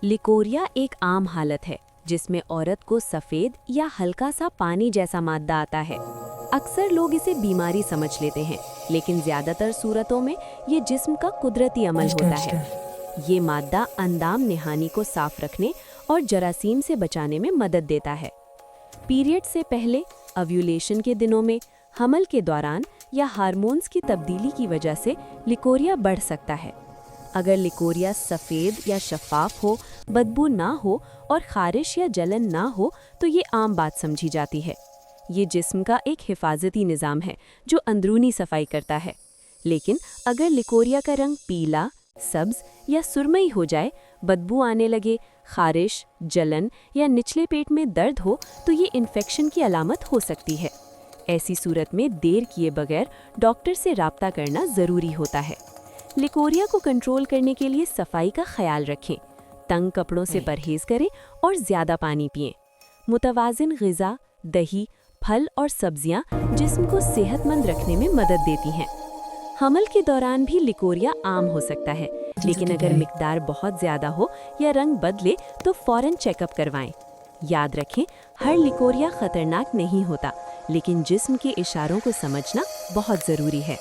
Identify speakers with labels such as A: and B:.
A: Leucorrhoea एक आम हालत है जिसमें औरत को सफ़ेद या हल्का सा पानी जैसा मादा आता है। अक्सर लोग इसे बीमारी समझ लेते हैं, लेकिन ज़्यादातर सूरतों में ये जिस्म का कुदरती अमल होता है। ये मादा अंदाम निहानी को साफ रखने और जरासीम से बचाने में मदद देता है। पीरियड से पहले, ओव्यूलेशन के दिनों में, हमल के दौरान या हार्मोन्स की तब्दीली की वजह से लिकोरिया बढ़ सकता है। अगर लिकोरिया सफ़ेद या शफाफ हो, बदबू ना हो और खारिश या जलन ना हो तो ये आम बात समझी जाती है। ये जिस्म का एक हिफाजती निज़ाम है जो अंदरूनी सफाई करता है। लेकिन अगर लिकोरिया का रंग पीला, सब्ज या सुरमई हो जाए, बदबू आने लगे, खारिश, जलन या निचले पेट में दर्द हो तो ये इन्फेक्शन की अलामत हो सकती है। ऐसी सूरत में देर किए बगैर डॉक्टर से राब्ता करना ज़रूरी होता है। लिकोरिया को कंट्रोल करने के लिए सफाई का ख्याल रखें, तंग कपड़ों से परहेज करें और ज़्यादा पानी पिएं। मुतवाज़िन ग़िज़ा, दही, फल और सब्जियां जिस्म को सेहतमंद रखने में मदद देती हैं। हमल के दौरान भी लिकोरिया आम हो सकता है, लेकिन अगर मिकदार बहुत ज़्यादा हो या रंग बदले तो फ़ौरन चेकअप करवाएं। याद रखें, हर लिकोरिया ख़तरनाक नहीं होता, लेकिन जिस्म के इशारों को समझना बहुत ज़रूरी है।